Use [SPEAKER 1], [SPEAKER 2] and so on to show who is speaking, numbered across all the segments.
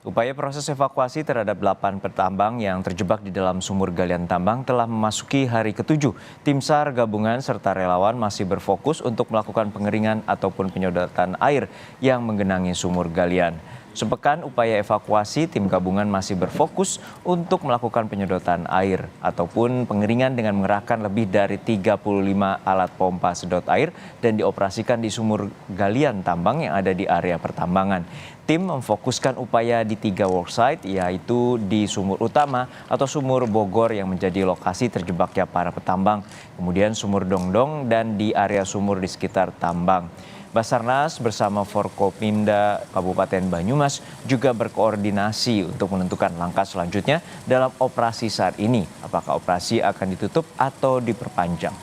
[SPEAKER 1] Upaya proses evakuasi terhadap 8 petambang yang terjebak di dalam sumur galian tambang telah memasuki hari ke-7. Tim SAR gabungan serta relawan masih berfokus untuk melakukan pengeringan ataupun penyedotan air yang menggenangi sumur galian. Sepekan upaya evakuasi, tim gabungan masih berfokus untuk melakukan penyedotan air ataupun pengeringan dengan mengerahkan lebih dari 35 alat pompa sedot air dan dioperasikan di sumur galian tambang yang ada di area pertambangan. Tim memfokuskan upaya di 3 worksite, yaitu di sumur utama atau sumur Bogor yang menjadi lokasi terjebaknya para petambang, kemudian sumur Dongdong dan di area sumur di sekitar tambang. Basarnas bersama Forkopimda Kabupaten Banyumas juga berkoordinasi untuk menentukan langkah selanjutnya dalam operasi saat ini. Apakah operasi akan ditutup atau diperpanjang?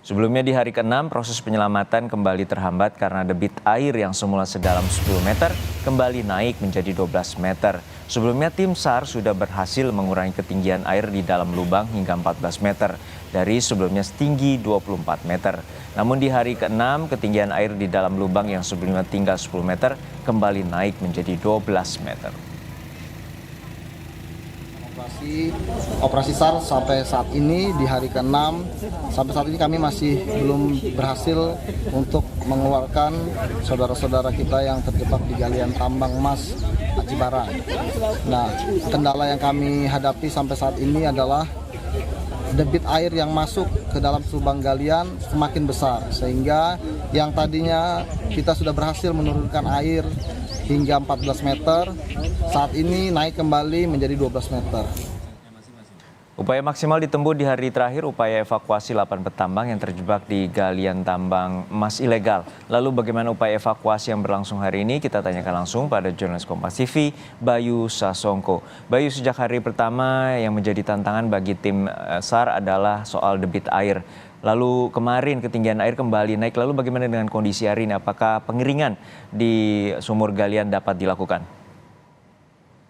[SPEAKER 1] Sebelumnya di hari ke-6, proses penyelamatan kembali terhambat karena debit air yang semula sedalam 10 meter kembali naik menjadi 12 meter. Sebelumnya tim SAR sudah berhasil mengurangi ketinggian air di dalam lubang hingga 14 meter dari sebelumnya setinggi 24 meter. Namun di hari ke-6, ketinggian air di dalam lubang yang sebelumnya tinggal 10 meter kembali naik menjadi 12 meter.
[SPEAKER 2] Operasi SAR sampai saat ini di hari ke-6, sampai saat ini kami masih belum berhasil untuk mengeluarkan saudara-saudara kita yang terjebak di galian tambang emas Aji Barang. Nah, kendala yang kami hadapi sampai saat ini adalah debit air yang masuk ke dalam lubang galian semakin besar, sehingga yang tadinya kita sudah berhasil menurunkan air hingga 14 meter, saat ini naik kembali menjadi 12 meter.
[SPEAKER 1] Upaya maksimal ditempuh di hari terakhir upaya evakuasi 8 petambang yang terjebak di galian tambang emas ilegal. Lalu bagaimana upaya evakuasi yang berlangsung hari ini? Kita tanyakan langsung pada jurnalis Kompas TV, Bayu Sasongko. Bayu, sejak hari pertama yang menjadi tantangan bagi tim SAR adalah soal debit air. Lalu kemarin ketinggian air kembali naik, lalu bagaimana dengan kondisi hari ini? Apakah pengeringan di sumur galian dapat dilakukan?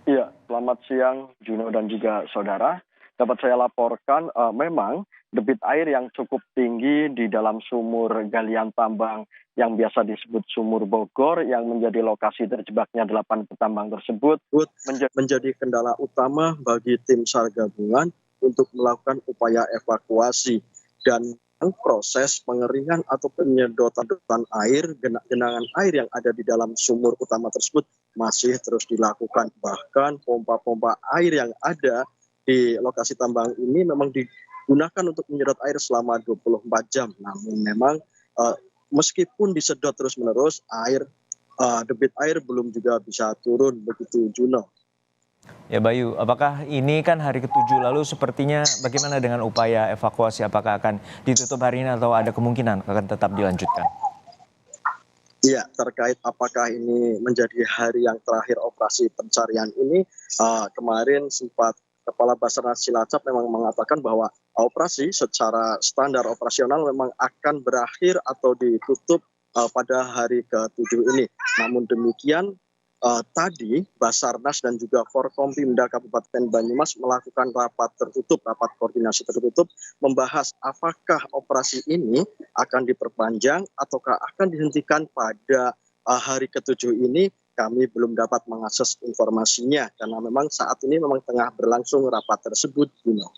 [SPEAKER 3] Iya, selamat siang Juno dan juga saudara. Dapat saya laporkan memang debit air yang cukup tinggi di dalam sumur galian tambang yang biasa disebut sumur Bogor yang menjadi lokasi terjebaknya 8 petambang tersebut menjadi kendala utama bagi tim SAR gabungan untuk melakukan upaya evakuasi dan proses pengeringan atau penyedotan air, genangan air yang ada di dalam sumur utama tersebut masih terus dilakukan. Bahkan pompa-pompa air yang ada di lokasi tambang ini memang digunakan untuk menyedot air selama 24 jam. Namun memang meskipun disedot terus-menerus, debit air belum juga bisa turun begitu, Juno.
[SPEAKER 1] Ya Bayu, apakah ini kan hari ke-7, lalu sepertinya bagaimana dengan upaya evakuasi? Apakah akan ditutup hari ini atau ada kemungkinan akan tetap dilanjutkan?
[SPEAKER 3] Iya, terkait apakah ini menjadi hari yang terakhir operasi pencarian ini, kemarin sempat Kepala Basarnas Cilacap memang mengatakan bahwa operasi secara standar operasional memang akan berakhir atau ditutup pada hari ke-7 ini. Namun demikian, tadi Basarnas dan juga Forkompimda Kabupaten Banyumas melakukan rapat koordinasi tertutup, membahas apakah operasi ini akan diperpanjang ataukah akan dihentikan pada hari ke-7 ini. Kami belum dapat mengakses informasinya karena memang saat ini memang tengah berlangsung rapat tersebut, Bruno.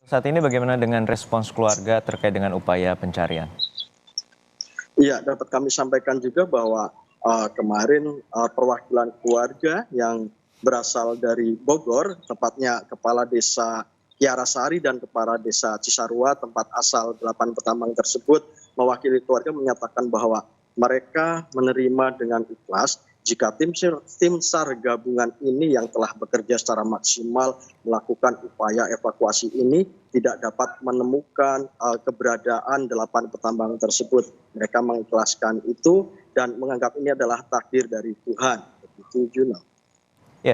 [SPEAKER 1] Saat ini bagaimana dengan respons keluarga terkait dengan upaya pencarian?
[SPEAKER 3] Iya, dapat kami sampaikan juga bahwa kemarin perwakilan keluarga yang berasal dari Bogor, tepatnya Kepala Desa Kiarasari dan Kepala Desa Cisarua, tempat asal 8 petambang tersebut, mewakili keluarga menyatakan bahwa mereka menerima dengan ikhlas jika tim SAR gabungan ini yang telah bekerja secara maksimal melakukan upaya evakuasi ini tidak dapat menemukan keberadaan 8 petambang tersebut. Mereka mengikhlaskan itu dan menganggap ini adalah takdir dari Tuhan. Begitu, Juno.
[SPEAKER 1] Ya,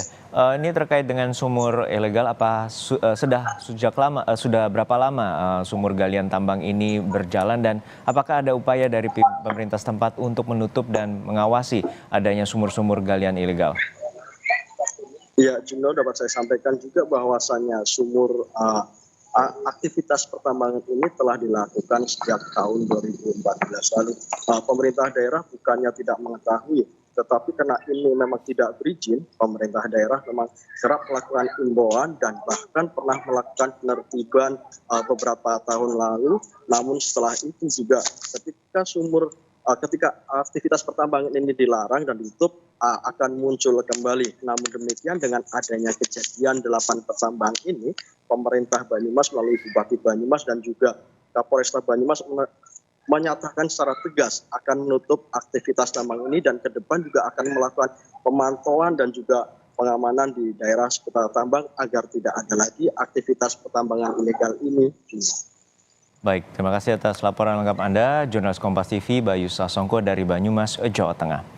[SPEAKER 1] ini terkait dengan sumur ilegal, sudah berapa lama sumur galian tambang ini berjalan dan apakah ada upaya dari pemerintah setempat untuk menutup dan mengawasi adanya sumur-sumur galian ilegal?
[SPEAKER 3] Ya, Juno, dapat saya sampaikan juga bahwasannya sumur
[SPEAKER 4] aktivitas pertambangan ini telah dilakukan sejak tahun 2014 lalu. Pemerintah daerah bukannya tidak mengetahui, tetapi karena ini memang tidak berizin, pemerintah daerah memang kerap melakukan imbauan dan bahkan pernah melakukan penertiban beberapa tahun lalu. Namun setelah itu juga ketika aktivitas pertambangan ini dilarang dan ditutup, akan muncul kembali. Namun demikian, dengan adanya kejadian 8 pertambangan ini, pemerintah Banyumas melalui Bupati Banyumas dan juga Kapolresta Banyumas menyatakan secara tegas akan menutup aktivitas tambang ini dan ke depan juga akan melakukan pemantauan dan juga pengamanan di daerah seputar tambang agar tidak ada lagi aktivitas pertambangan ilegal ini.
[SPEAKER 1] Baik, terima kasih atas laporan lengkap Anda, jurnalis Kompas TV Bayu Sasongko dari Banyumas, Jawa Tengah.